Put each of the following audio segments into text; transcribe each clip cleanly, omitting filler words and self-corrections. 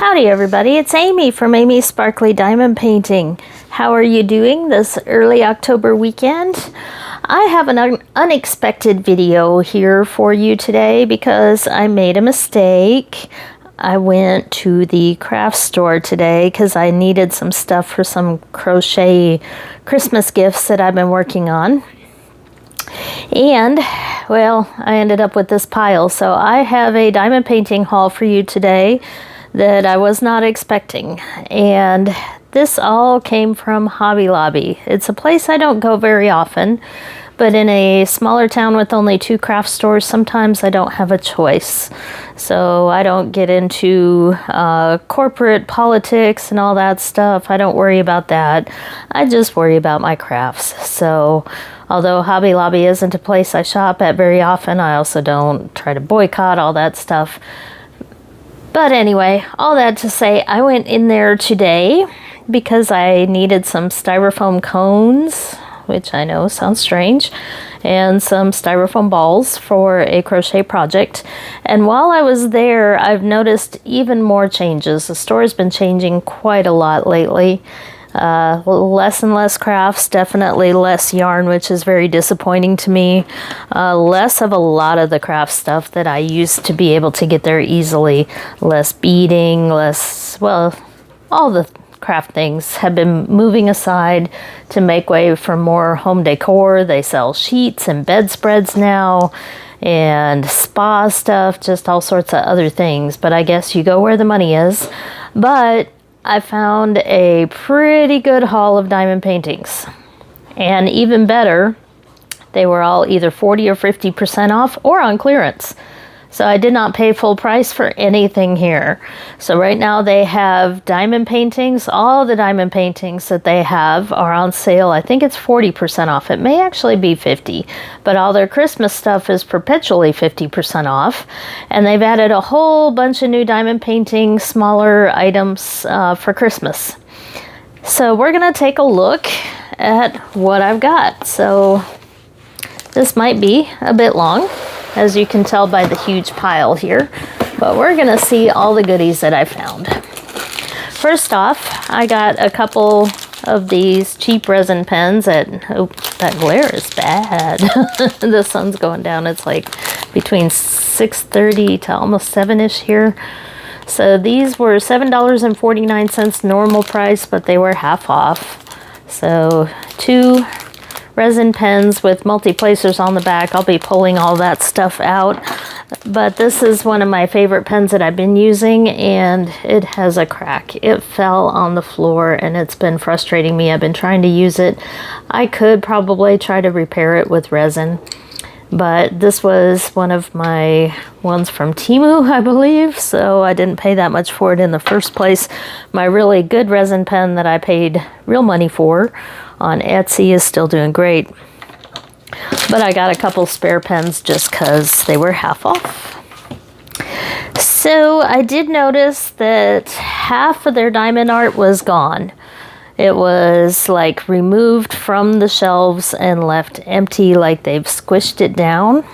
Howdy everybody, it's Amy from Amy's Sparkly Diamond Painting. How are you doing this early October weekend? I have an unexpected video here for you today because I made a mistake. I went to the craft store today because I needed some stuff for some crochet Christmas gifts that I've been working on. And, well, I ended up with this pile. So I have a diamond painting haul for you today that I was not expecting. And this all came from Hobby Lobby. It's a place I don't go very often, but in a smaller town with only 2 craft stores, sometimes I don't have a choice. So I don't get into corporate politics and all that stuff. I don't worry about that. I just worry about my crafts. So although Hobby Lobby isn't a place I shop at very often, I also don't try to boycott all that stuff. But anyway, all that to say, I went in there today because I needed some styrofoam cones, which I know sounds strange, and some styrofoam balls for a crochet project. And while I was there, I've noticed even more changes. The store has been changing quite a lot lately. Less and less crafts, definitely less yarn, which is very disappointing to me. Less of a lot of the craft stuff that I used to be able to get there easily. Less beading, well, all the craft things have been moving aside to make way for more home decor. They sell sheets and bedspreads now, and spa stuff, just all sorts of other things. But I guess you go where the money is. But I found a pretty good haul of diamond paintings. And even better, they were all either 40 or 50% off or on clearance. So I did not pay full price for anything here. So right now they have diamond paintings. All the diamond paintings that they have are on sale. I think it's 40% off. It may actually be 50, but all their Christmas stuff is perpetually 50% off. And they've added a whole bunch of new diamond paintings, smaller items for Christmas. So we're gonna take a look at what I've got. So this might be a bit long, as you can tell by the huge pile here, but we're gonna see all the goodies that I found. First off, I got a couple of these cheap resin pens at, oh, that glare is bad. The sun's going down. It's like between 6:30 to almost 7-ish here. So these were $7.49 normal price, but they were half off. So 2 resin pens with multi-placers on the back. I'll be pulling all that stuff out. But this is one of my favorite pens that I've been using, and it has a crack. It fell on the floor and it's been frustrating me. I've been trying to use it. I could probably try to repair it with resin, but this was one of my ones from Temu, I believe, so I didn't pay that much for it in the first place. My really good resin pen that I paid real money for on Etsy is still doing great. But I got a couple spare pens just because they were half off. So I did notice that half of their diamond art was gone. It was like removed from the shelves and left empty, like they've squished it down.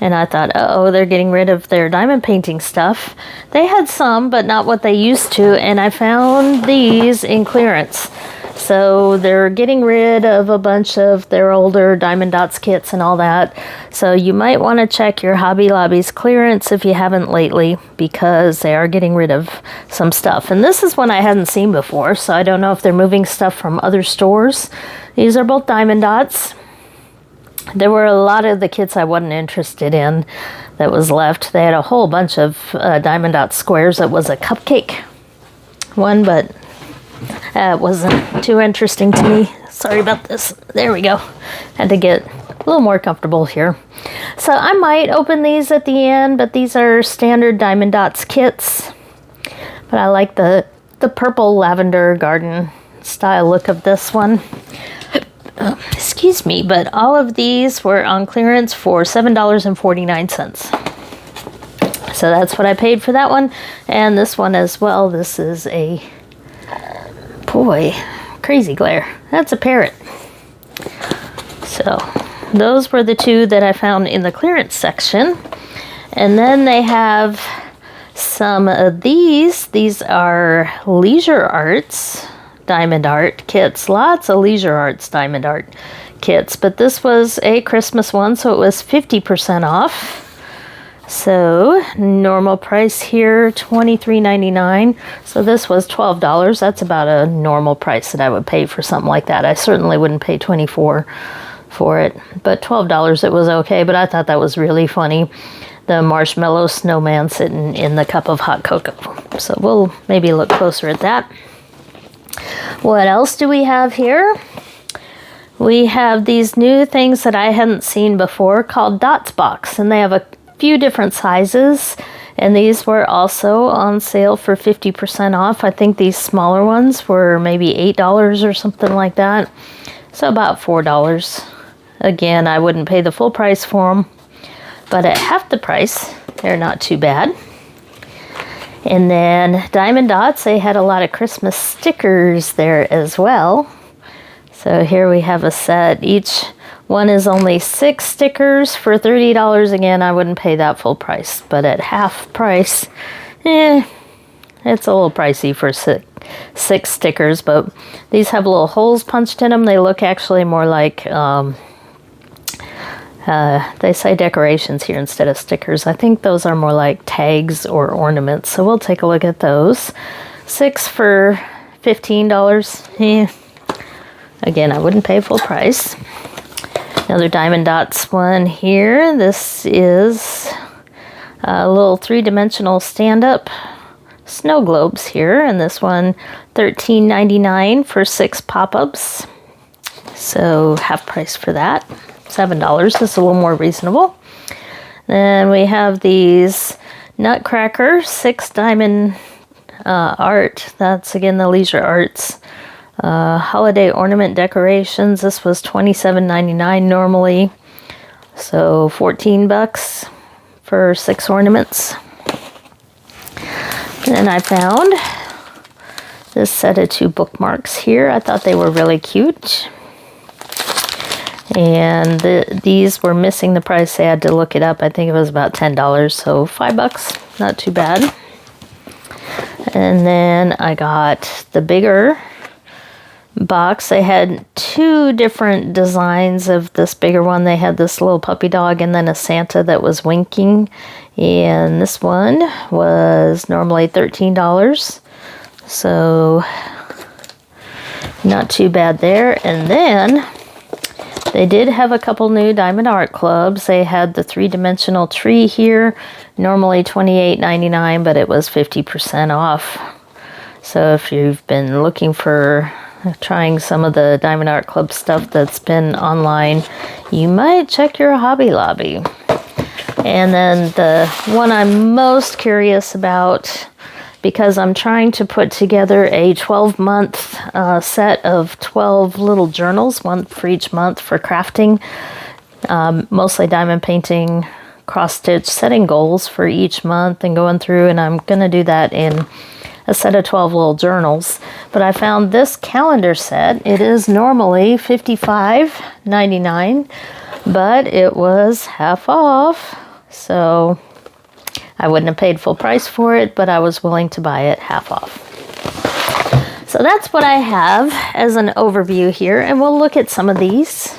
And I thought, uh-oh, they're getting rid of their diamond painting stuff. They had some, but not what they used to, and I found these in clearance. So they're getting rid of a bunch of their older Diamond Dotz kits and all that. So you might want to check your Hobby Lobby's clearance if you haven't lately, because they are getting rid of some stuff. And this is one I hadn't seen before, so I don't know if they're moving stuff from other stores. These are both Diamond Dotz. There were a lot of the kits I wasn't interested in that was left. They had a whole bunch of Diamond Dotz squares. It was a cupcake one, but it wasn't too interesting to me. Sorry about this. There we go. Had to get a little more comfortable here. So I might open these at the end, but these are standard Diamond Dotz kits. But I like the purple lavender garden style look of this one. Excuse me, but all of these were on clearance for $7.49. So that's what I paid for that one. And this one as well. This is a, boy, crazy glare. That's a parrot. So those were the 2 that I found in the clearance section. And then they have some of these are Leisure Arts Diamond Art kits. Lots of Leisure Arts Diamond Art kits, but this was a Christmas one, so it was 50% off. So normal price here, $23.99. So this was $12. That's about a normal price that I would pay for something like that. I certainly wouldn't pay $24 for it, but $12 it was okay. But I thought that was really funny. The marshmallow snowman sitting in the cup of hot cocoa. So we'll maybe look closer at that. What else do we have here? We have these new things that I hadn't seen before called Dotz box, and they have a few different sizes, and these were also on sale for 50% off. I think these smaller ones were maybe $8 or something like that, so about $4. Again, I wouldn't pay the full price for them, but at half the price they're not too bad. And then Diamond Dotz, they had a lot of Christmas stickers there as well. So here we have a set. Each one is only 6 stickers for $30. Again, I wouldn't pay that full price, but at half price, it's a little pricey for 6 stickers. But these have little holes punched in them. They look actually more like, they say decorations here instead of stickers. I think those are more like tags or ornaments. So we'll take a look at those. 6 for $15. Again, I wouldn't pay full price. Another Diamond Dotz one here. This is a little 3-dimensional stand-up snow globes here. And this one, $13.99 for 6 pop-ups. So half price for that. $7. That's a little more reasonable. Then we have these Nutcracker 6 diamond art. That's again the Leisure Arts. Holiday ornament decorations. This was $27.99 normally, so $14 for 6 ornaments. And then I found this set of 2 bookmarks here. I thought they were really cute, and these were missing the price. I had to look it up. I think it was about $10, so $5, not too bad. And then I got the bigger box. They had 2 different designs of this bigger one. They had this little puppy dog and then a Santa that was winking, and this one was normally $13, so not too bad there. And then they did have a couple new Diamond Art Clubs. They had the 3-dimensional tree here, normally $28.99, but it was 50% off. So if you've been looking for trying some of the Diamond Art Club stuff that's been online, you might check your Hobby Lobby. And then the one I'm most curious about, because I'm trying to put together a 12-month set of 12 little journals, one for each month for crafting, mostly diamond painting, cross-stitch, setting goals for each month and going through, and I'm going to do that in a set of 12 little journals. But I found this calendar set. It is normally $55.99, but it was half off, so I wouldn't have paid full price for it, but I was willing to buy it half off. So that's what I have as an overview here, and we'll look at some of these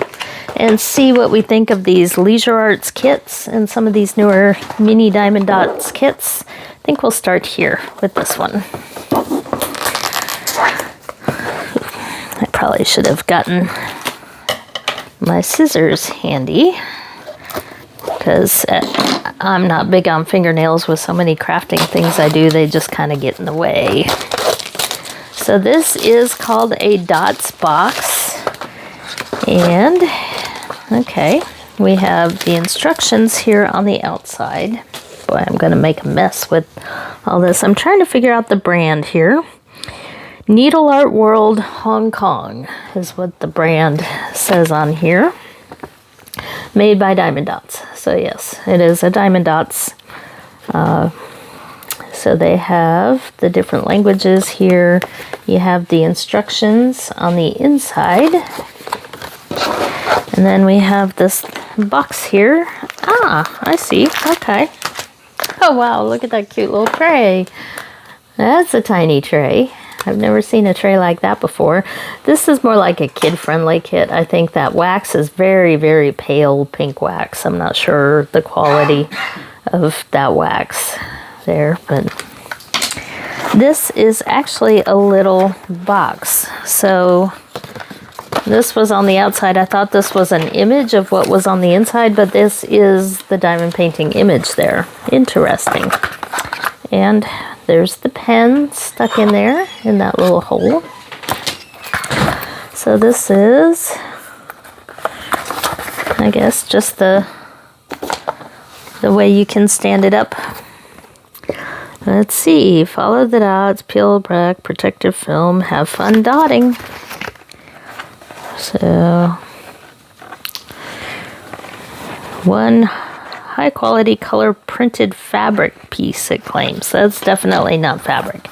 and see what we think of these Leisure Arts kits and some of these newer mini Diamond Dotz kits. I think we'll start here with this one. I probably should have gotten my scissors handy, because I'm not big on fingernails. With so many crafting things I do, they just kind of get in the way. So this is called a Dotz box, and okay, we have the instructions here on the outside. Boy, I'm going to make a mess with all this. I'm trying to figure out the brand here. Needle Art World Hong Kong is what the brand says on here. Made by Diamond Dotz. So yes, it is a Diamond Dotz. So they have the different languages here. You have the instructions on the inside. And then we have this box here. Ah, I see. Okay. Oh wow, look at that cute little tray. That's a tiny tray. I've never seen a tray like that before. This is more like a kid-friendly kit. I think that wax is very, very pale pink wax. I'm not sure the quality of that wax there, but this is actually a little box. So this was on the outside. I thought this was an image of what was on the inside, but this is the diamond painting image there. Interesting. And there's the pen stuck in there in that little hole. So this is, I guess, just the way you can stand it up. Let's see. Follow the dots, peel back, protective film, have fun dotting. So, one high quality color printed fabric piece, it claims. That's definitely not fabric.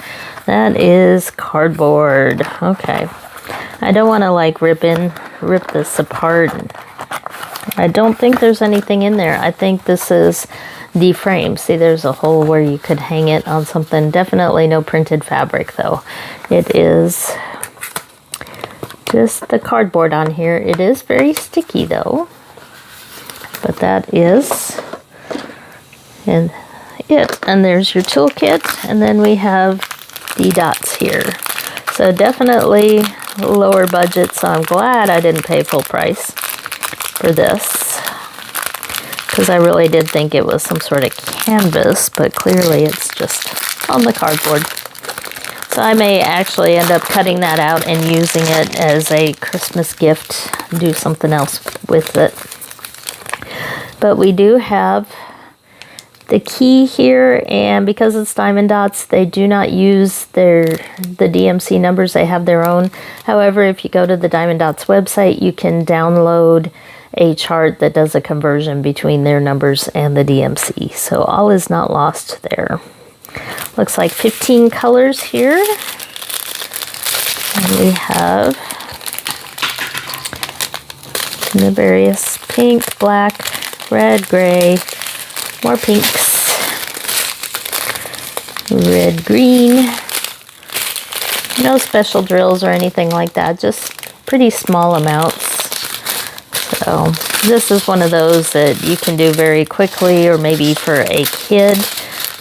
That is cardboard. Okay. I don't want to like rip this apart. I don't think there's anything in there. I think this is the frame. See, there's a hole where you could hang it on something. Definitely no printed fabric though. It is just the cardboard on here. It is very sticky though. But that is it. And there's your toolkit. And then we have the dots here. So definitely lower budget. So I'm glad I didn't pay full price for this, because I really did think it was some sort of canvas, but clearly it's just on the cardboard. So I may actually end up cutting that out and using it as a Christmas gift, do something else with it. But we do have the key here, and because it's diamond dots, they do not use the DMC numbers. They have their own. However, if you go to the Diamond Dots website, you can download a chart that does a conversion between their numbers and the DMC. So all is not lost there. Looks like 15 colors here. And we have the various pink, black, red, gray, more pinks, red, green. No special drills or anything like that, just pretty small amounts. So this is one of those that you can do very quickly, or maybe for a kid.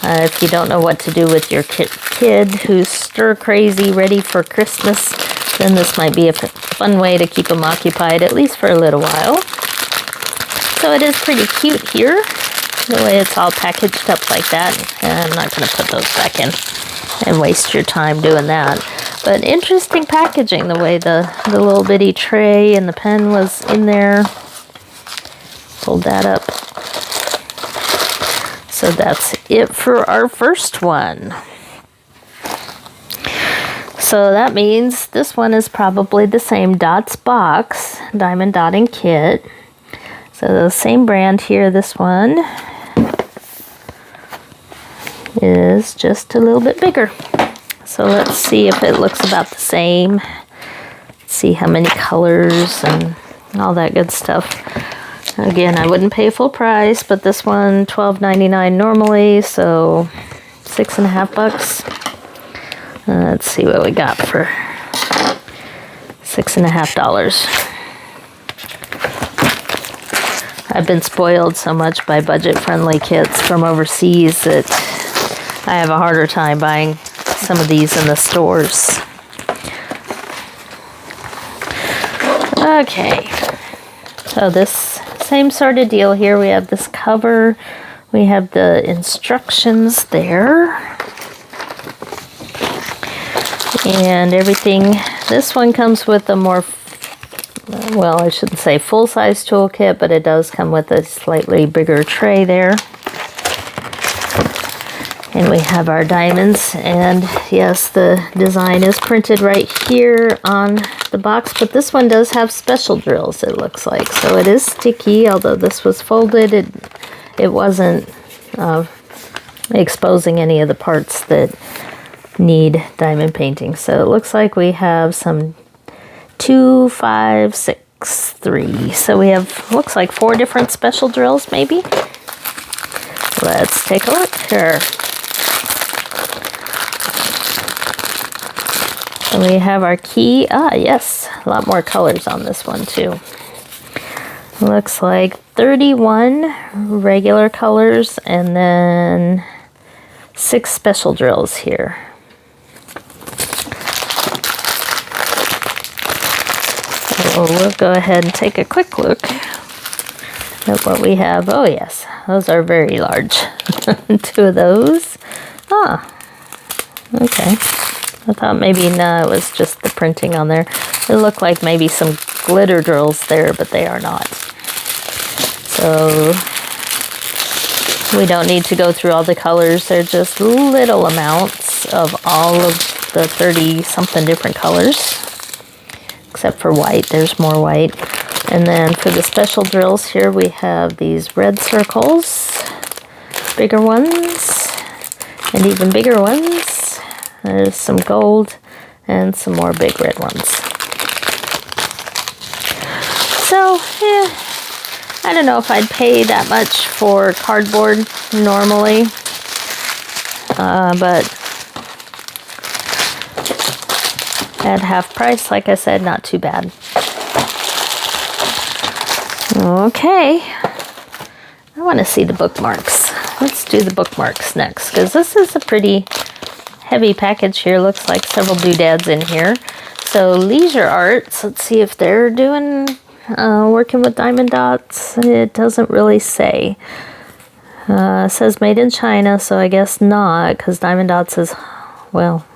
If you don't know what to do with your kid who's stir crazy, ready for Christmas, then this might be a fun way to keep them occupied, at least for a little while. So it is pretty cute here, the way it's all packaged up like that. And I'm not going to put those back in and waste your time doing that. But interesting packaging, the way the little bitty tray and the pen was in there. Hold that up. So that's it for our first one. So that means this one is probably the same Dotz box, diamond dotting kit. So the same brand here, this one is just a little bit bigger. So let's see if it looks about the same. See how many colors and all that good stuff. Again, I wouldn't pay full price, but this one $12.99 normally, so $6.50. Let's see what we got for $6.50. I've been spoiled so much by budget-friendly kits from overseas that I have a harder time buying some of these in the stores. Okay, so this same sort of deal here. We have this cover, we have the instructions there, and everything. This one comes with a more, well, I shouldn't say full-size toolkit, but it does come with a slightly bigger tray there. And we have our diamonds, and yes, the design is printed right here on the box, but this one does have special drills, it looks like. So it is sticky, although this was folded, it wasn't exposing any of the parts that need diamond painting. So it looks like we have some 2, 5, 6, 3. So we have, looks like 4 different special drills maybe. Let's take a look here. And we have our key. Ah, yes, a lot more colors on this one too. Looks like 31 regular colors and then 6 special drills here. So we'll go ahead and take a quick look at what we have. Oh yes, those are very large. 2 of those. Ah, okay. I thought maybe no, it was just the printing on there. It looked like maybe some glitter drills there, but they are not. So we don't need to go through all the colors. They're just little amounts of all of the 30-something different colors. Except for white, there's more white. And then for the special drills here, we have these red circles, bigger ones, and even bigger ones. There's some gold and some more big red ones. So, yeah, I don't know if I'd pay that much for cardboard normally, but at half price, like I said, not too bad. Okay, I want to see the bookmarks. Let's do the bookmarks next, because this is a pretty heavy package here. Looks like several doodads in here. So Leisure Arts, let's see if they're doing working with diamond dots. It doesn't really say. It says made in China, so I guess not, because diamond dots is, well,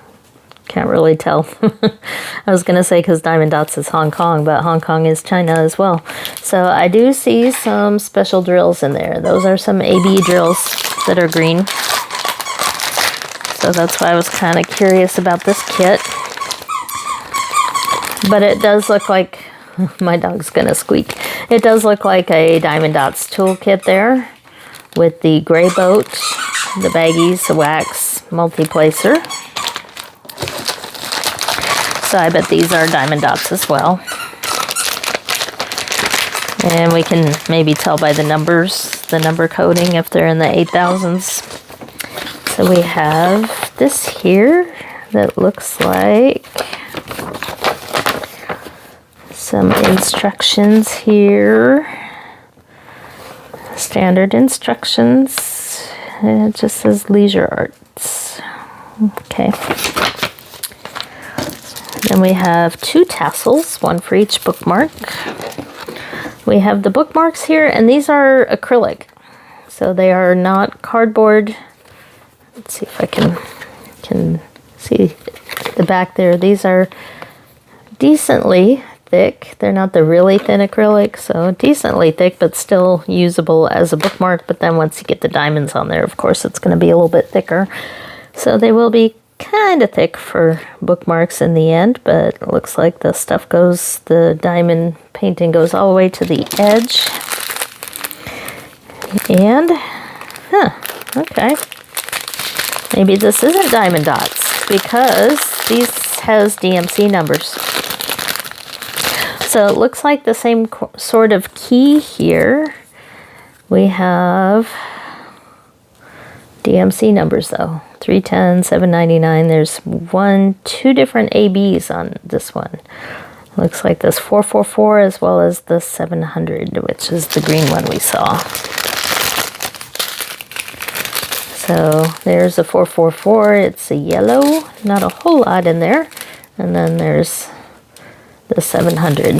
can't really tell. I was going to say because Diamond Dots is Hong Kong, but Hong Kong is China as well. So I do see some special drills in there. Those are some AB drills that are green. So that's why I was kind of curious about this kit. But it does look like, my dog's going to squeak. It does look like a Diamond Dots toolkit there with the gray boat, the baggies, the wax, multi-placer. So I bet these are Diamond Dots as well. And we can maybe tell by the numbers, the number coding, if they're in the 8,000s. So we have this here that looks like some instructions here. Standard instructions. And it just says Leisure Arts. Okay. Then we have 2 tassels, one for each bookmark. We have the bookmarks here, and these are acrylic. So they are not cardboard. Let's see if I can see the back there. These are decently thick. They're not the really thin acrylic, so decently thick, but still usable as a bookmark. But then once you get the diamonds on there, of course, it's going to be a little bit thicker. So they will be kind of thick for bookmarks in the end, but it looks like the stuff goes, the diamond painting goes all the way to the edge. And, okay. Maybe this isn't Diamond Dots because these has DMC numbers. So it looks like the same sort of key here. We have DMC numbers though. 310, 799. There's 2 different ABs on this one. Looks like this 444 as well as the 700, which is the green one we saw. So there's a 444. It's a yellow, not a whole lot in there. And then there's the 700.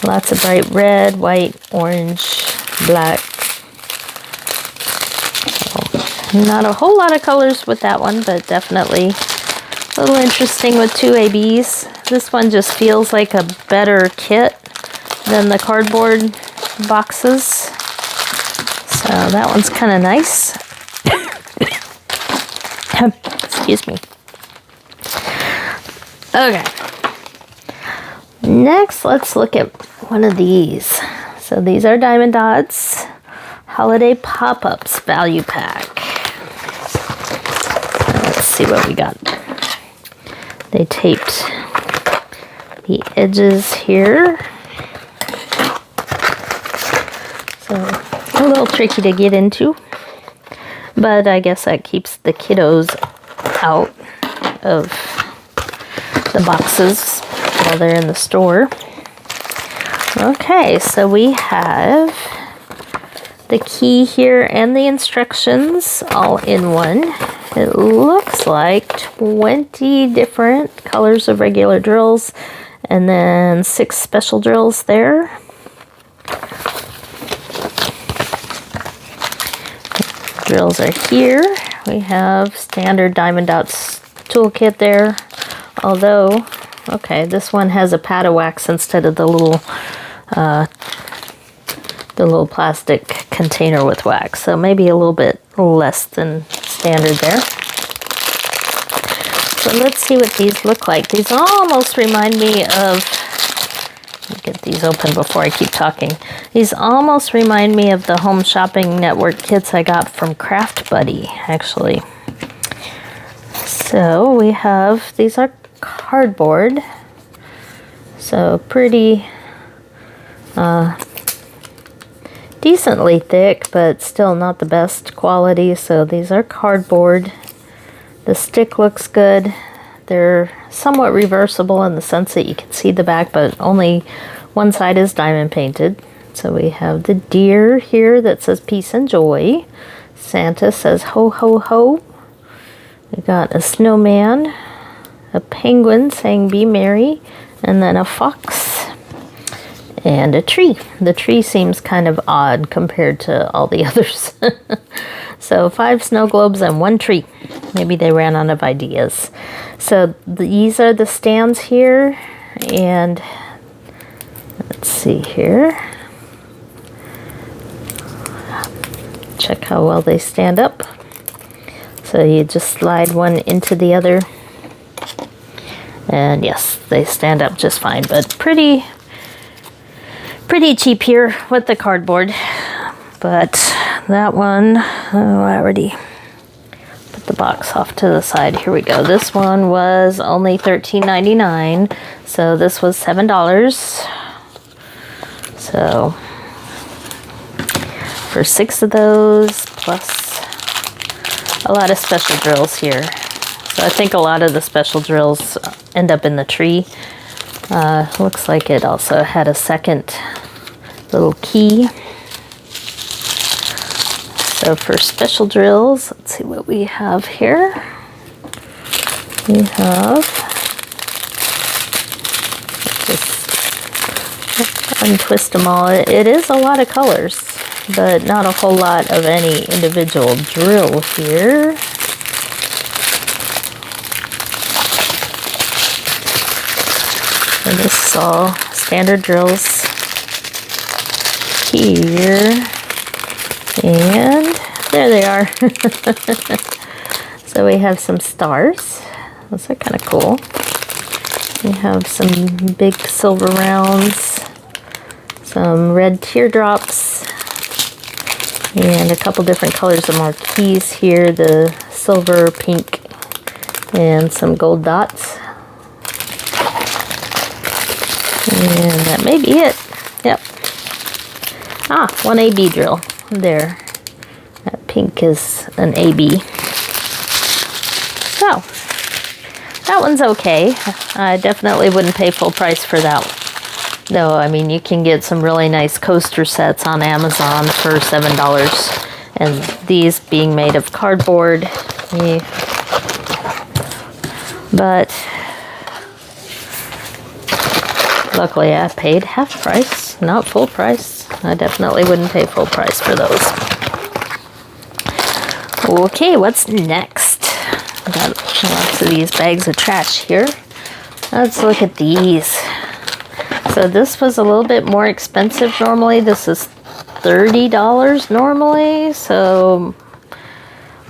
Lots of bright red, white, orange, black. Not a whole lot of colors with that one, but definitely a little interesting with 2 ABs. This one just feels like a better kit than the cardboard boxes. So that one's kind of nice. Excuse me. Okay. Next, let's look at one of these. So these are Diamond Dots Holiday Pop-Ups Value Pack. Let's see what we got. They taped the edges here. So a little tricky to get into, but I guess that keeps the kiddos out of the boxes while they're in the store. Okay, so we have the key here and the instructions all in one. It looks like 20 different colors of regular drills and then 6 special drills there. Drills are here. We have standard Diamond Dotz toolkit there. Although, okay, this one has a pad of wax instead of the little plastic container with wax. So maybe a little bit less than standard there. So let's see what these look like. These almost remind me of, let me get these open before I keep talking. These almost remind me of the Home Shopping Network kits I got from Craft Buddy, actually. So we have, these are cardboard. So pretty decently thick, but still not the best quality. So these are cardboard. The stick looks good. They're somewhat reversible in the sense that you can see the back, but only one side is diamond painted. So we have the deer here that says peace and joy. Santa says ho ho ho. We got a snowman, a penguin saying be merry, and then a fox and a tree. The tree seems kind of odd compared to all the others. So 5 snow globes and 1 tree. Maybe they ran out of ideas. So these are the stands here, and let's see here. Check how well they stand up. So you just slide one into the other. And yes, they stand up just fine, but pretty cheap here with the cardboard. But that one, oh, I already put the box off to the side. Here we go. This one was only $13.99, so this was $7. So for 6 of those, plus a lot of special drills here. So I think a lot of the special drills end up in the tree. Looks like it also had a second little key. So for special drills, let's see what we have here. We have, just untwist them all. It is a lot of colors, but not a whole lot of any individual drill here. So this is all standard drills here. And there they are. So we have some stars. Those are kind of cool. We have some big silver rounds, some red teardrops, and a couple different colors of marquees here, the silver, pink, and some gold dots. And that may be it. Yep. Ah, 1 AB drill. There. That pink is an AB. So, that one's okay. I definitely wouldn't pay full price for that one. No, I mean, you can get some really nice coaster sets on Amazon for $7. And these being made of cardboard. Yeah. But luckily I paid half price, not full price. I definitely wouldn't pay full price for those. Okay, what's next? Got lots of these bags of trash here. Let's look at these. So this was a little bit more expensive normally. This is $30 normally. So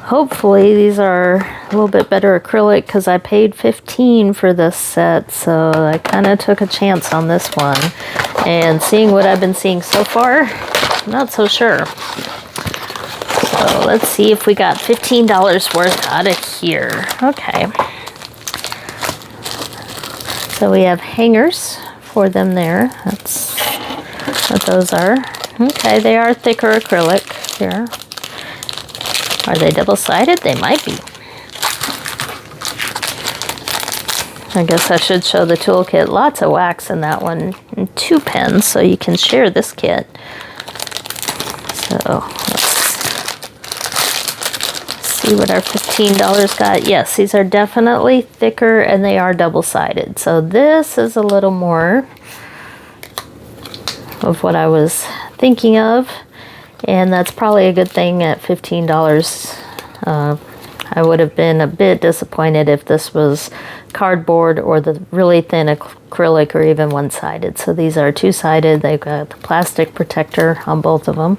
hopefully these are a little bit better acrylic because I paid $15 for this set. So I kind of took a chance on this one. And seeing what I've been seeing so far, I'm not so sure. So let's see if we got $15 worth out of here. Okay. So we have hangers for them there. That's what those are. Okay, they are thicker acrylic. here. Are they double-sided? They might be. I guess I should show the toolkit. Lots of wax in that one, and 2 pens, so you can share this kit. So let's see what our $15 got. Yes, these are definitely thicker and they are double-sided. So this is a little more of what I was thinking of, and that's probably a good thing at $15. I would have been a bit disappointed if this was cardboard or the really thin acrylic or even one-sided. So these are 2-sided. They've got the plastic protector on both of them.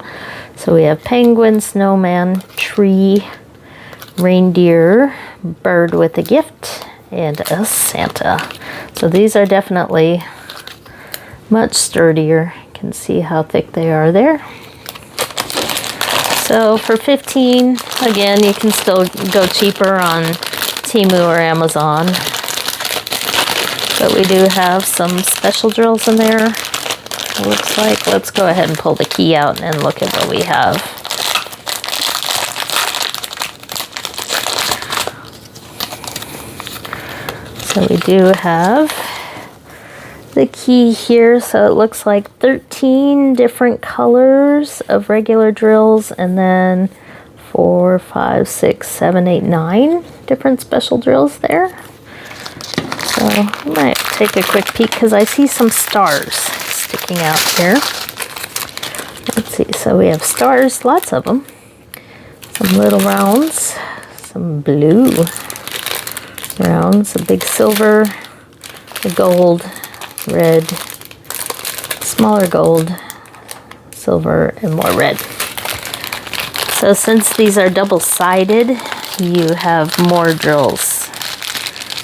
So we have penguin, snowman, tree, reindeer, bird with a gift, and a Santa. So these are definitely much sturdier. You can see how thick they are there. So for $15, again, you can still go cheaper on Temu or Amazon. But we do have some special drills in there, it looks like. Let's go ahead and pull the key out and look at what we have. So we do have the key here, so it looks like 13 different colors of regular drills, and then 4, 5, 6, 7, 8, 9 different special drills there. So I might take a quick peek because I see some stars sticking out here. Let's see, so we have stars, lots of them. Some little rounds, some blue rounds, a big silver, a gold, red, smaller gold, silver, and more red. So since these are double-sided, you have more drills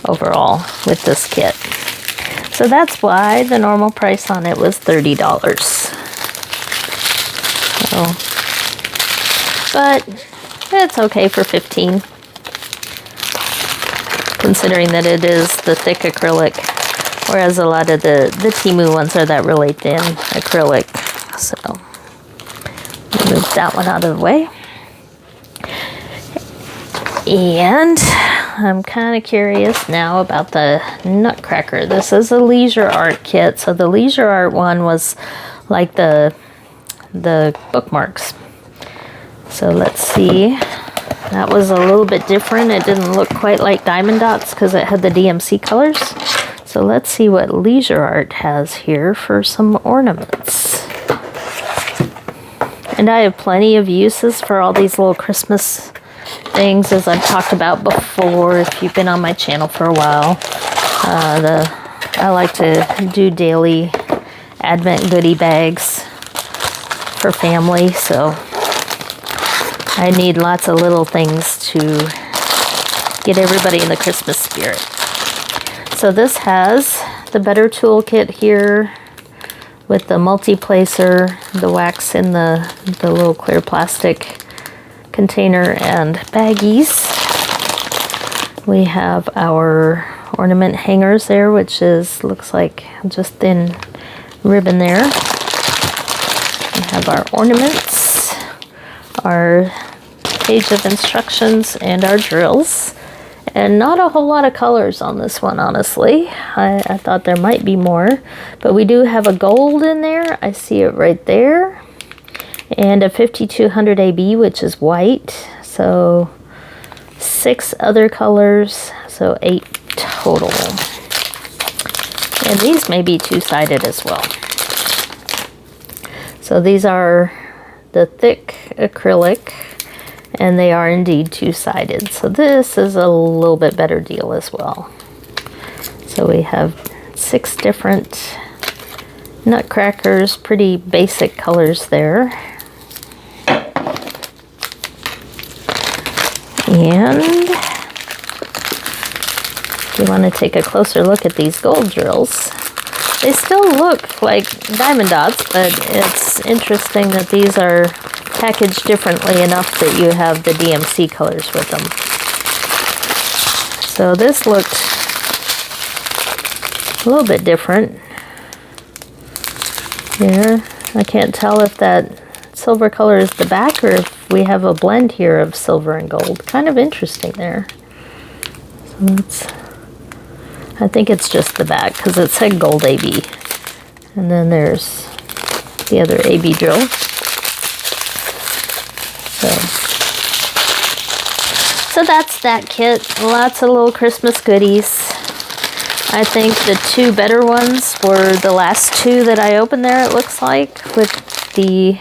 overall with this kit. So that's why the normal price on it was $30. So, but it's okay for $15, considering that it is the thick acrylic. Whereas a lot of the Temu ones are that really thin acrylic. So, move that one out of the way. And I'm kind of curious now about the Nutcracker. This is a leisure art kit. So the leisure art one was like the bookmarks. So let's see. That was a little bit different. It didn't look quite like Diamond Dotz because it had the DMC colors. So let's see what Leisure Art has here for some ornaments. And I have plenty of uses for all these little Christmas things, as I've talked about before if you've been on my channel for a while. I like to do daily Advent goodie bags for family, so I need lots of little things to get everybody in the Christmas spirit. So this has the Better Toolkit here with the multi-placer, the wax in the little clear plastic container and baggies. We have our ornament hangers there, which looks like just thin ribbon there. We have our ornaments, our page of instructions, and our drills. And not a whole lot of colors on this one, honestly. I thought there might be more. But we do have a gold in there. I see it right there. And a 5200 AB, which is white. So 6 other colors, so 8 total. And these may be 2-sided as well. So these are the thick acrylic, and they are indeed 2-sided. So this is a little bit better deal as well. So we have 6 different nutcrackers, pretty basic colors there. And if you want to take a closer look at these gold drills, they still look like Diamond Dotz, but it's interesting that these are packaged differently enough that you have the DMC colors with them. So this looked a little bit different here. I can't tell if that's silver color is the back, or if we have a blend here of silver and gold. Kind of interesting there. So I think it's just the back because it said gold AB. And then there's the other AB drill. So that's that kit. Lots of little Christmas goodies. I think the two better ones were the last two that I opened there, it looks like, with the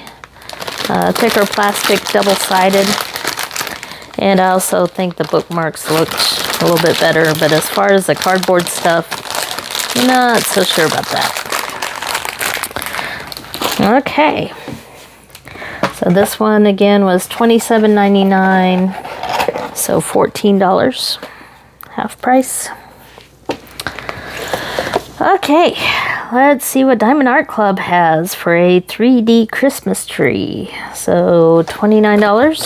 thicker plastic double-sided. And I also think the bookmarks looked a little bit better, but as far as the cardboard stuff, not so sure about that. Okay. So this one again was $27.99, so $14, half price. Okay, let's see what Diamond Art Club has for a 3D Christmas tree. So $29,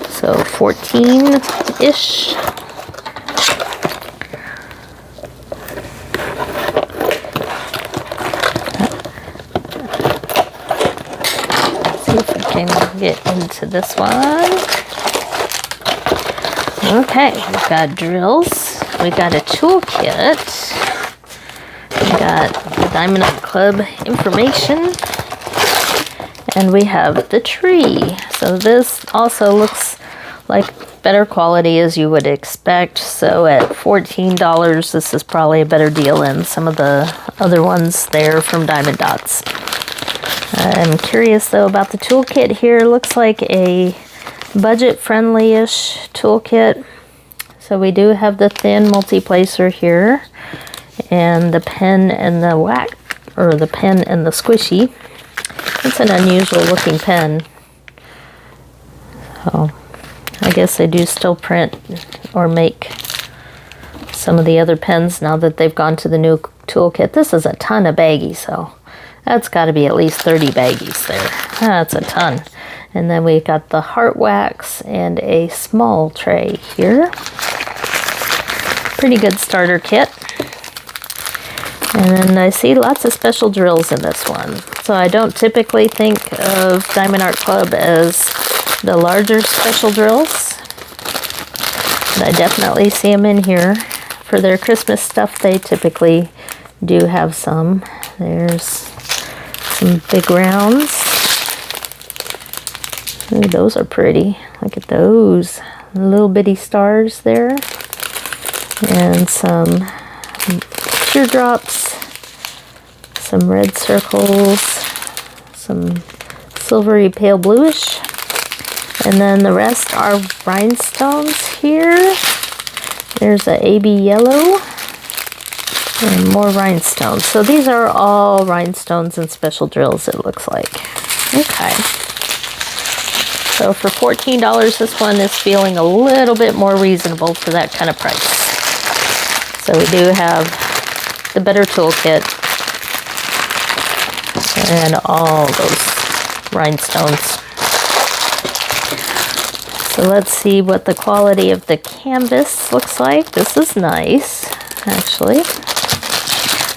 so 14-ish. Let's see if we can get into this one. Okay, we've got drills. We've got a toolkit. We got the Diamond Art Club information, and we have the tree. So this also looks like better quality as you would expect. So at $14, this is probably a better deal than some of the other ones there from Diamond Dotz. I'm curious though about the toolkit here. Looks like a budget-friendly-ish toolkit. So we do have the thin multi-placer here, and the pen and the whack, or the pen and the squishy. It's an unusual looking pen. So I guess they do still print or make some of the other pens now that they've gone to the new toolkit. This is a ton of baggies, so that's got to be at least 30 baggies there. That's a ton. And then we got the heart wax and a small tray here. Pretty good starter kit. And then I see lots of special drills in this one. So I don't typically think of Diamond Art Club as the larger special drills, but I definitely see them in here. For their Christmas stuff, they typically do have some. There's some big rounds. Ooh, those are pretty. Look at those little bitty stars there. And some teardrops, some red circles, some silvery pale bluish, and then the rest are rhinestones here. There's a AB yellow and more rhinestones. So these are all rhinestones and special drills, it looks like. Okay. So for $14, this one is feeling a little bit more reasonable for that kind of price. So we do have the better toolkit and all those rhinestones. So let's see what the quality of the canvas looks like. This is nice, actually.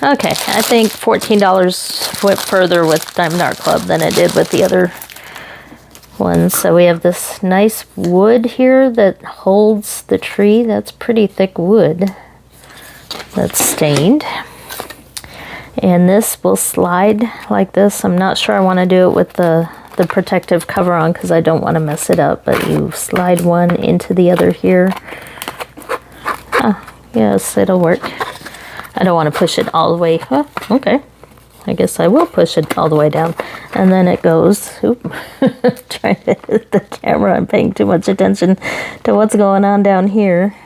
Okay, I think $14 went further with Diamond Art Club than it did with the other ones. So we have this nice wood here that holds the tree. That's pretty thick wood that's stained. And this will slide like this. I'm not sure I want to do it with the protective cover on because I don't want to mess it up, but you slide one into the other here. Yes, it'll work. I don't want to push it all the way. Oh, okay. I guess I will push it all the way down. And then it goes. Oop. Trying to hit the camera. I'm paying too much attention to what's going on down here.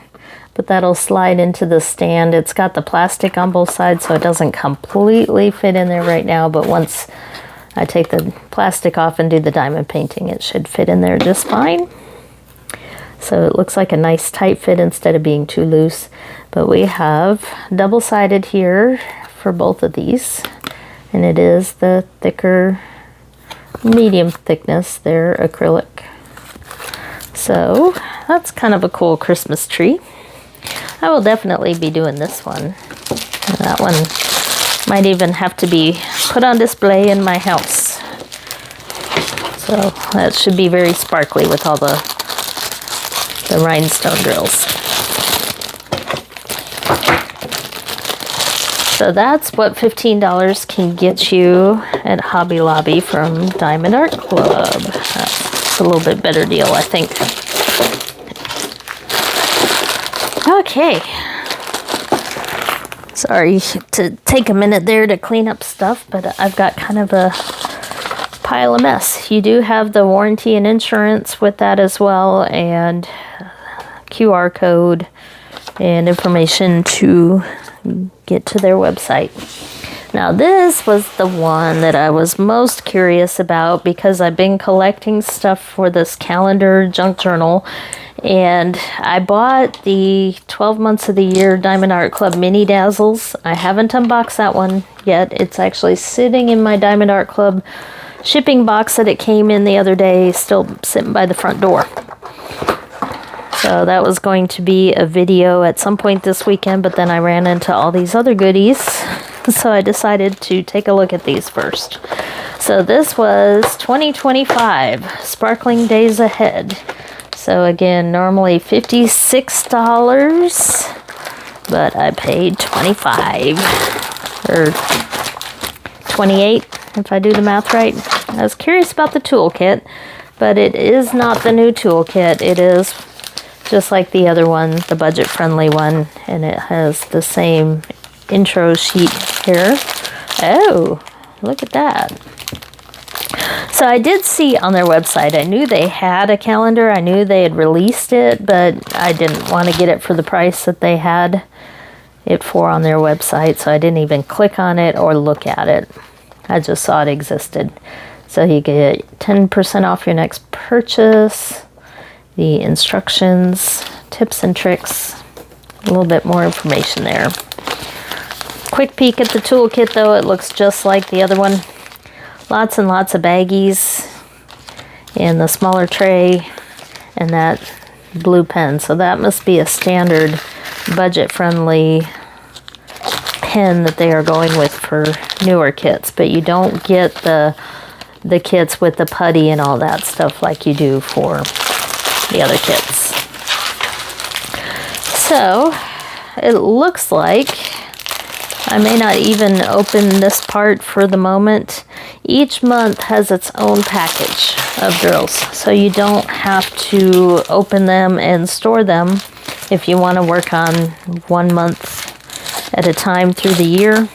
But that'll slide into the stand. It's got the plastic on both sides, so it doesn't completely fit in there right now. But once I take the plastic off and do the diamond painting, it should fit in there just fine. So it looks like a nice tight fit instead of being too loose. But we have double-sided here for both of these. And it is the thicker, medium thickness there, acrylic. So that's kind of a cool Christmas tree. I will definitely be doing this one. That one might even have to be put on display in my house. So that should be very sparkly with all the rhinestone drills. So that's what $15 can get you at Hobby Lobby from Diamond Art Club. That's a little bit better deal, I think. Okay. Sorry to take a minute there to clean up stuff, but I've got kind of a pile of mess. You do have the warranty and insurance with that as well, and QR code and information to get to their website. Now this was the one that I was most curious about because I've been collecting stuff for this calendar junk journal, and I bought the 12 months of the year Diamond Art Club mini dazzles. I haven't unboxed that one yet. It's actually sitting in my Diamond Art Club shipping box that it came in the other day, still sitting by the front door. So that was going to be a video at some point this weekend, but then I ran into all these other goodies. So I decided to take a look at these first. So this was 2025, Sparkling Days Ahead. So again, normally $56, but I paid $25 or $28 if I do the math right. I was curious about the toolkit, but it is not the new toolkit. It is just like the other one, the budget-friendly one, and it has the same intro sheet here. Oh, look at that. So I did see on their website, I knew they had a calendar, I knew they had released it, but I didn't want to get it for the price that they had it for on their website, so I didn't even click on it or look at it. I just saw it existed. So you get 10% off your next purchase, the instructions, tips and tricks, a little bit more information there. Quick peek at the toolkit though, it looks just like the other one. Lots and lots of baggies and the smaller tray and that blue pen. So that must be a standard budget-friendly pen that they are going with for newer kits, but you don't get the kits with the putty and all that stuff like you do for the other kits. So it looks like I may not even open this part for the moment. Each month has its own package of drills, so you don't have to open them and store them if you want to work on 1 month at a time through the year.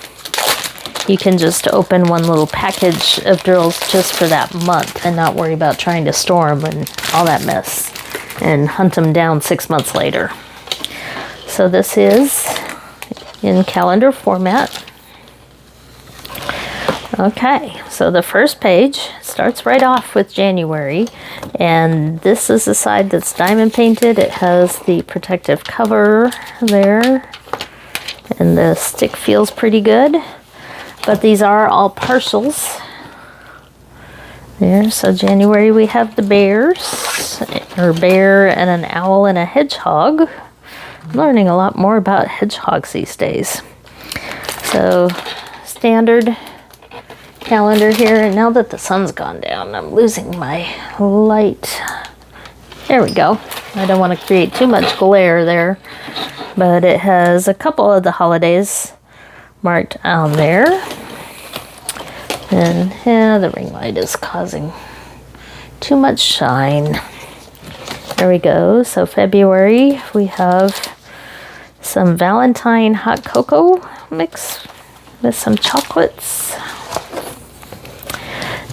You can just open one little package of drills just for that month and not worry about trying to store them and all that mess and hunt them down 6 months later. So this is in calendar format. Okay, so the first page starts right off with January, and this is the side that's diamond painted. It has the protective cover there, and the stick feels pretty good, but these are all partials there. So January we have the bears, or bear and an owl and a hedgehog. I'm learning a lot more about hedgehogs these days. So standard calendar here, and now that the sun's gone down, I'm losing my light. There we go. I don't want to create too much glare there, but it has a couple of the holidays marked on there. And yeah, the ring light is causing too much shine. There we go. So February we have some Valentine hot cocoa mix with some chocolates.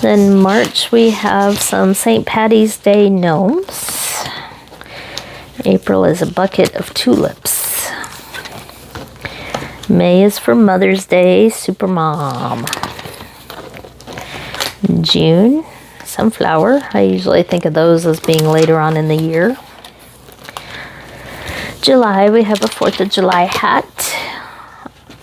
Then March we have some St. Patty's Day gnomes. April is a bucket of tulips. May is for Mother's Day, Supermom. June, sunflower. I usually think of those as being later on in the year. July, we have a 4th of July hat.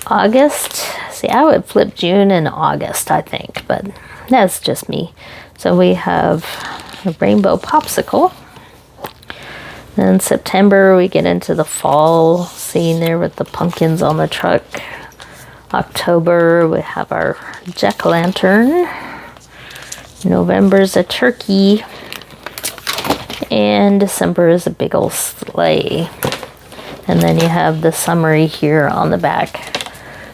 August, see, I would flip June and August, I think, but that's just me. So we have a rainbow popsicle. Then September, we get into the fall scene there with the pumpkins on the truck. October, we have our jack-o'-lantern. November's a turkey. And December is a big old sleigh. And then you have the summary here on the back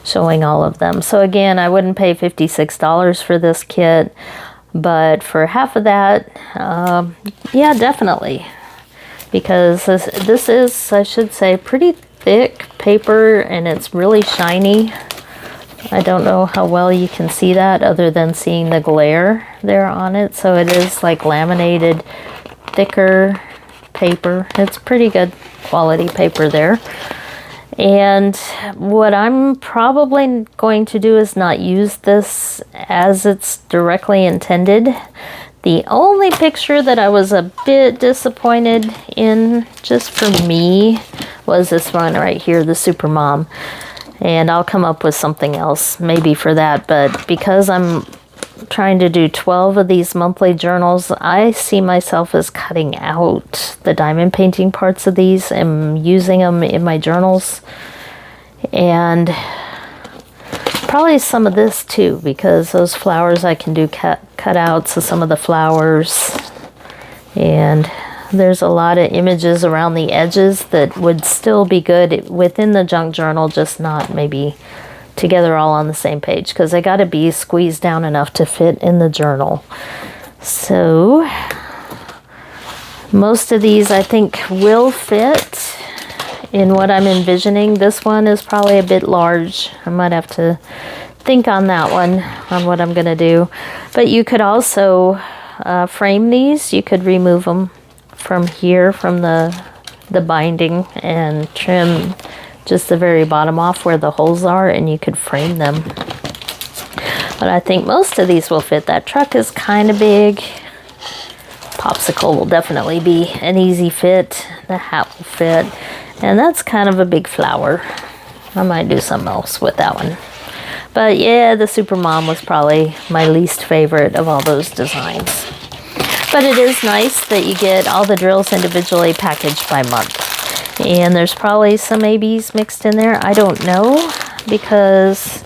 showing all of them. So again, I wouldn't pay $56 for this kit, but for half of that, yeah, definitely. Because this is, I should say, pretty thick paper, and it's really shiny. I don't know how well you can see that other than seeing the glare there on it. So it is like laminated, thicker paper. It's pretty good quality paper there. And what I'm probably going to do is not use this as it's directly intended. The only picture that I was a bit disappointed in, just for me, was this one right here, the Super Mom. And I'll come up with something else maybe for that, but because I'm trying to do 12 of these monthly journals, I see myself as cutting out the diamond painting parts of these and using them in my journals. And probably some of this too, because those flowers I can do cutouts of some of the flowers. And there's a lot of images around the edges that would still be good within the junk journal, just not maybe together all on the same page, because they got to be squeezed down enough to fit in the journal. So most of these I think will fit in what I'm envisioning. This one is probably a bit large. I might have to think on that one, on what I'm going to do. But you could also frame these. You could remove them from here, from the binding, and trim just the very bottom off where the holes are, and you could frame them. But I think most of these will fit. That truck is kind of big. Popsicle will definitely be an easy fit. The hat will fit. And that's kind of a big flower. I might do something else with that one. But yeah, the Super Mom was probably my least favorite of all those designs. But it is nice that you get all the drills individually packaged by month. And there's probably some ABs mixed in there. I don't know, because,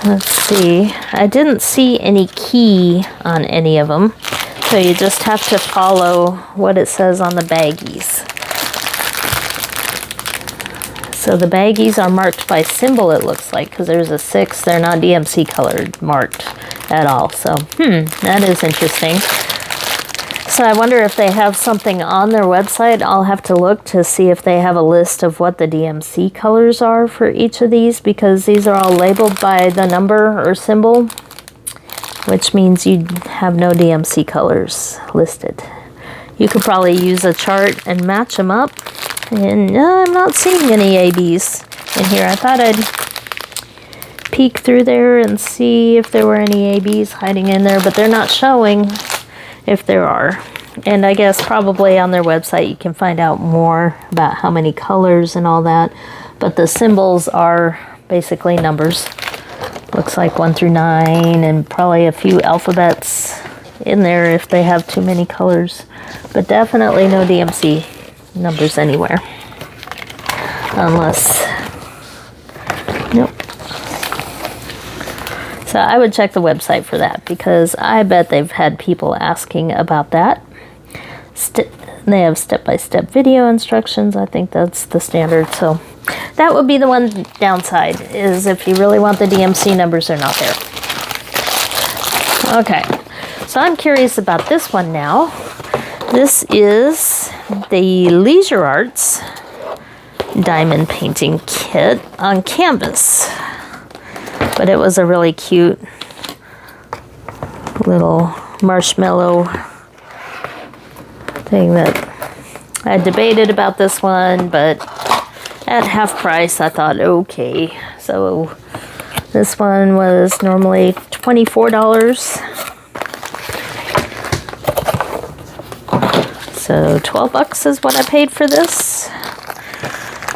let's see, I didn't see any key on any of them. So you just have to follow what it says on the baggies. So the baggies are marked by symbol, it looks like, because there's a 6. They're not DMC colored marked at all. So, that is interesting. So I wonder if they have something on their website. I'll have to look to see if they have a list of what the DMC colors are for each of these, because these are all labeled by the number or symbol, which means you have no DMC colors listed. You could probably use a chart and match them up. And I'm not seeing any ABs in here. I thought I'd peek through there and see if there were any ABs hiding in there, but they're not showing if there are. And I guess probably on their website you can find out more about how many colors and all that. But the symbols are basically numbers. Looks like 1 through 9, and probably a few alphabets in there if they have too many colors. But definitely no DMC numbers anywhere. Unless, nope. So I would check the website for that, because I bet they've had people asking about that. They have step-by-step video instructions. I think that's the standard. So that would be the one downside, is if you really want the DMC numbers, they're not there. Okay, so I'm curious about this one now. This is the Leisure Arts diamond painting kit on canvas. But it was a really cute little marshmallow thing that I debated about this one, but at half price I thought, okay. So this one was normally $24. So 12 bucks is what I paid for this.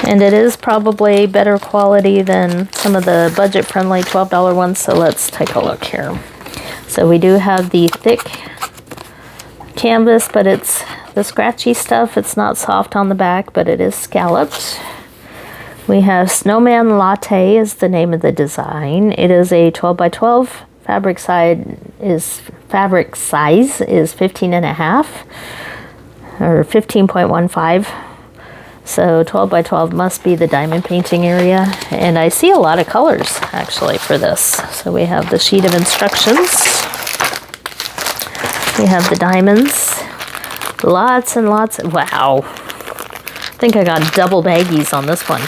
And it is probably better quality than some of the budget-friendly $12 ones, so let's take a look here. So we do have the thick canvas, but it's the scratchy stuff. It's not soft on the back, but it is scalloped. We have Snowman Latte is the name of the design. It is a 12 by 12. Fabric side is fabric size is 15.5 or 15.15. So 12 by 12 must be the diamond painting area. And I see a lot of colors actually for this. So we have the sheet of instructions. We have the diamonds. Lots and lots of, wow. I think I got double baggies on this one.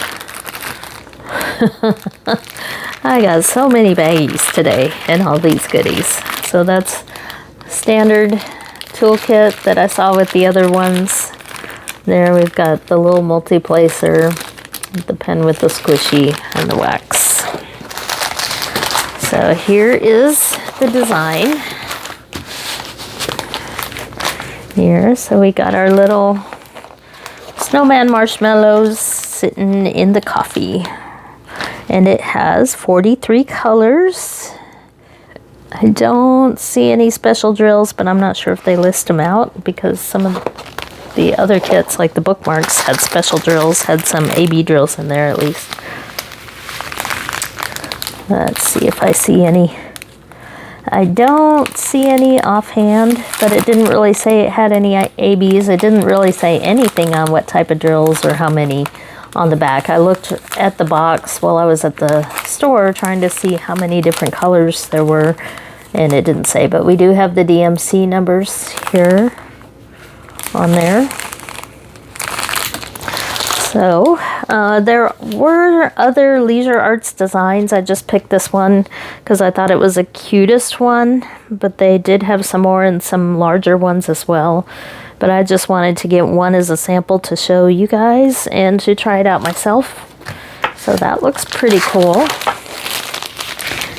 I got so many baggies today and all these goodies. So that's standard toolkit that I saw with the other ones. There we've got the little multi-placer, the pen with the squishy, and the wax. So here is the design. Here, so we got our little snowman marshmallows sitting in the coffee. And it has 43 colors. I don't see any special drills, but I'm not sure if they list them out because some of the other kits, like the bookmarks, had special drills, had some AB drills in there at least. Let's see if I see any. I don't see any offhand, but it didn't really say it had any ABs. It didn't really say anything on what type of drills or how many on the back. I looked at the box while I was at the store trying to see how many different colors there were, and it didn't say, but we do have the DMC numbers here on there. So there were other Leisure Arts designs. I just picked this one because I thought it was the cutest one, but they did have some more and some larger ones as well. But I just wanted to get one as a sample to show you guys and to try it out myself. So that looks pretty cool.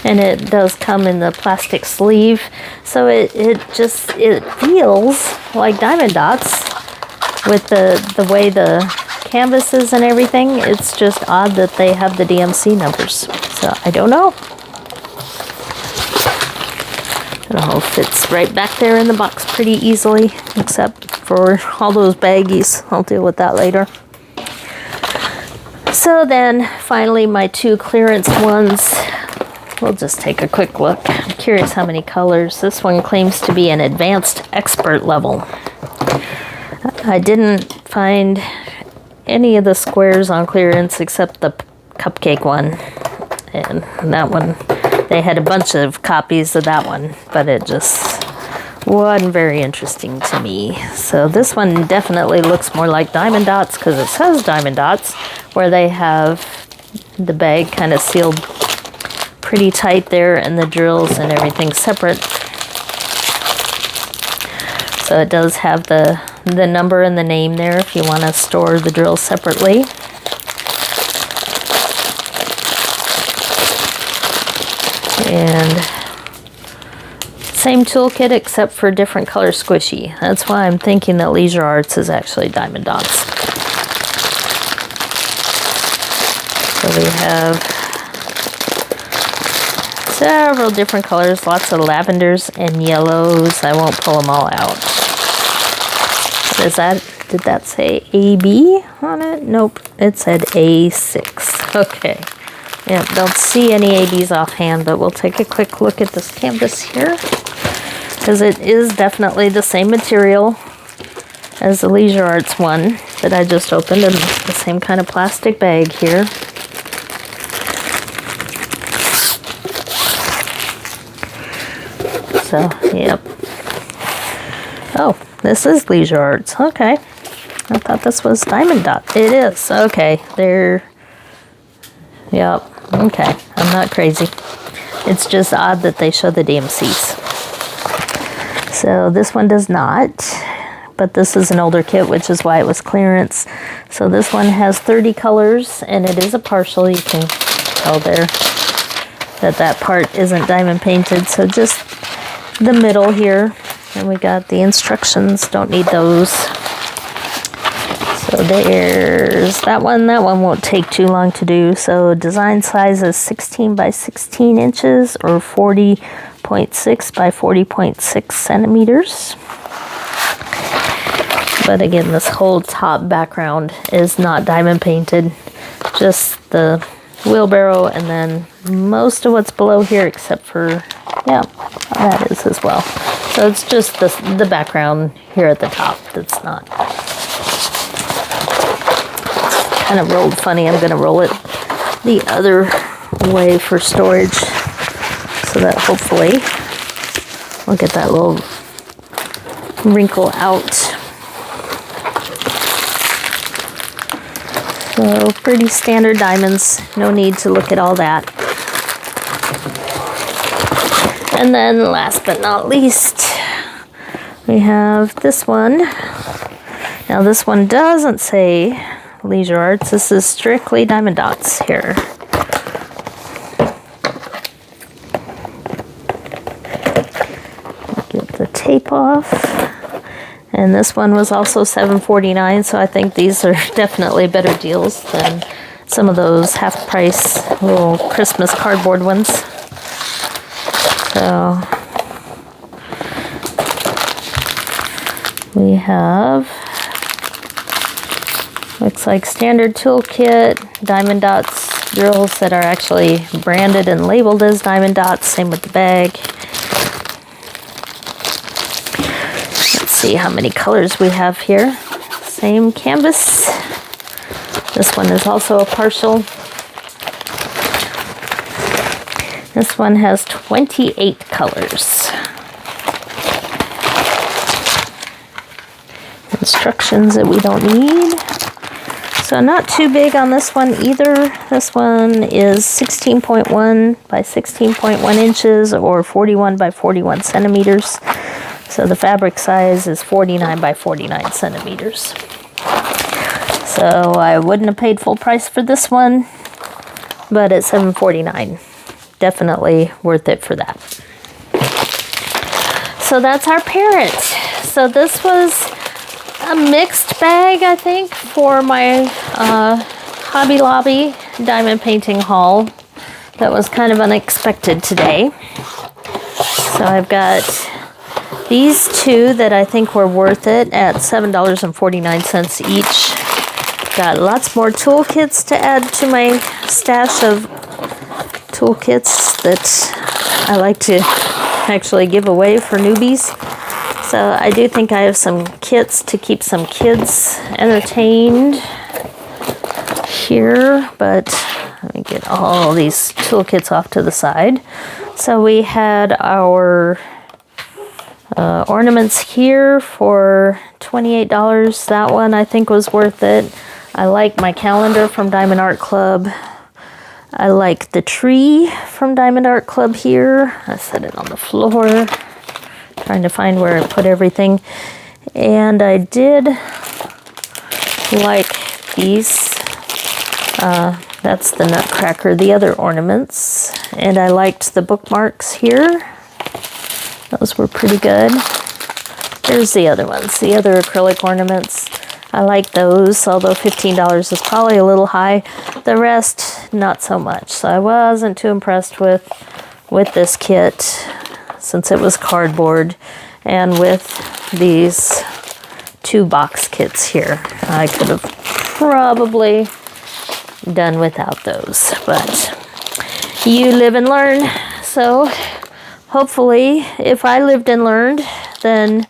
And it does come in the plastic sleeve. So it feels like Diamond Dotz with the way the canvas is and everything. It's just odd that they have the DMC numbers. So I don't know. It all fits right back there in the box pretty easily, except for all those baggies. I'll deal with that later. So then finally my two clearance ones. We'll just take a quick look. I'm curious how many colors. This one claims to be an advanced expert level. I didn't find any of the squares on clearance except the cupcake one. And that one, they had a bunch of copies of that one, but it just wasn't very interesting to me. So this one definitely looks more like Diamond Dotz because it says Diamond Dotz, where they have the bag kind of sealed pretty tight there and the drills and everything separate. So it does have the number and the name there if you want to store the drills separately. And same toolkit except for different color squishy. That's why I'm thinking that Leisure Arts is actually Diamond Dotz. So we have several different colors, lots of lavenders and yellows. I won't pull them all out. What is that? Did that say AB on it? Nope, it said A6. Okay. Yeah, don't see any ABs offhand, but we'll take a quick look at this canvas here because it is definitely the same material as the Leisure Arts one that I just opened in the same kind of plastic bag here. So, yep. Oh, this is Leisure Arts. Okay. I thought this was Diamond Dot. It is. Okay. There. Yep. Okay. I'm not crazy. It's just odd that they show the DMCs. So this one does not. But this is an older kit, which is why it was clearance. So this one has 30 colors, and it is a partial. You can tell there that that part isn't diamond painted. So just the middle here, and we got the instructions. Don't need those. So there's that one. That one won't take too long to do. So design size is 16 by 16 inches or 40.6 by 40.6 centimeters. But again, this whole top background is not diamond painted, just the wheelbarrow, and then most of what's below here except for, yeah, that is as well. So it's just the background here at the top that's not. It's kind of rolled funny. I'm going to roll it the other way for storage so that hopefully we'll get that little wrinkle out. So pretty standard diamonds, no need to look at all that. And then last but not least, we have this one. Now this one doesn't say Leisure Arts, this is strictly Diamond Dotz here. Get the tape off. And this one was also $7.49, so I think these are definitely better deals than some of those half-price little Christmas cardboard ones. So we have, looks like standard toolkit, Diamond Dotz drills that are actually branded and labeled as Diamond Dotz, same with the bag. See how many colors we have here. Same canvas. This one is also a partial. This one has 28 colors. Instructions that we don't need. So not too big on this one either. This one is 16.1 by 16.1 inches or 41 by 41 centimeters. So the fabric size is 49 by 49 centimeters. So I wouldn't have paid full price for this one, but at $7.49, definitely worth it for that. So that's our parrot. So this was a mixed bag, I think, for my Hobby Lobby diamond painting haul. That was kind of unexpected today. So I've got these two that I think were worth it at $7.49 each. Got lots more toolkits to add to my stash of toolkits that I like to actually give away for newbies. So I do think I have some kits to keep some kids entertained here, but let me get all these toolkits off to the side. So we had our ornaments here for $28. That one I think was worth it. I like my calendar from Diamond Art Club. I like the tree from Diamond Art Club here. I set it on the floor, trying to find where I put everything. And I did like these. That's the Nutcracker, the other ornaments. And I liked the bookmarks here. Those were pretty good. Here's the other ones, the other acrylic ornaments. I like those, although $15 is probably a little high. The rest, not so much. So I wasn't too impressed with this kit, since it was cardboard, and with these two box kits here. I could have probably done without those, but you live and learn. So hopefully, if I lived and learned, then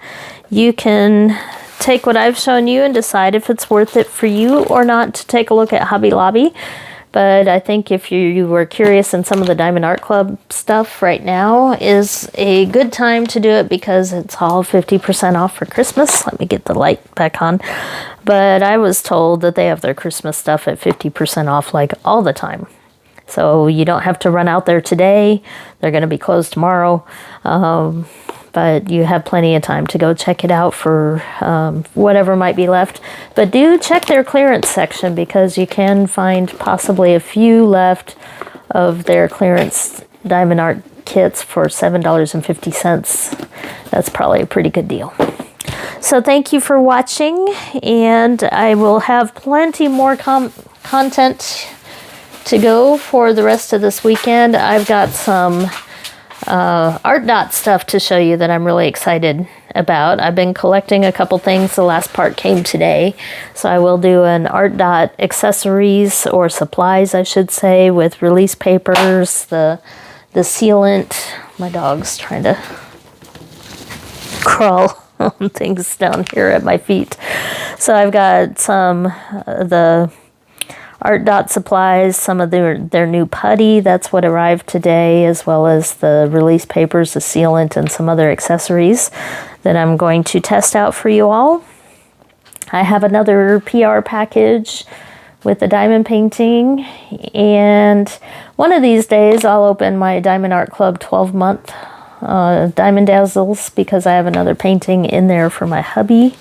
you can take what I've shown you and decide if it's worth it for you or not to take a look at Hobby Lobby. But I think if you were curious in some of the Diamond Art Club stuff right now is a good time to do it because it's all 50% off for Christmas. Let me get the light back on. But I was told that they have their Christmas stuff at 50% off like all the time. So you don't have to run out there today. They're going to be closed tomorrow. But you have plenty of time to go check it out for whatever might be left. But do check their clearance section because you can find possibly a few left of their clearance Diamond Art kits for $7.50. That's probably a pretty good deal. So thank you for watching, and I will have plenty more content to go for the rest of this weekend. I've got some Art Dot stuff to show you that I'm really excited about. I've been collecting a couple things. The last part came today. So I will do an Art Dot accessories, or supplies I should say, with release papers, the sealant. My dog's trying to crawl on things down here at my feet. So I've got some the Art Dot supplies, some of their new putty, that's what arrived today, as well as the release papers, the sealant, and some other accessories that I'm going to test out for you all. I have another PR package with the diamond painting, and one of these days I'll open my Diamond Art Club 12-month Diamond Dazzles, because I have another painting in there for my hubby.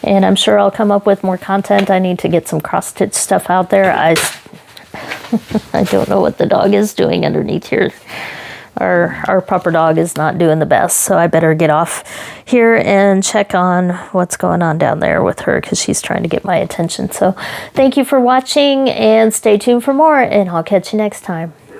And I'm sure I'll come up with more content. I need to get some cross-stitch stuff out there. I don't know what the dog is doing underneath here. Our pupper dog is not doing the best, so I better get off here and check on what's going on down there with her, because she's trying to get my attention. So thank you for watching, and stay tuned for more, and I'll catch you next time.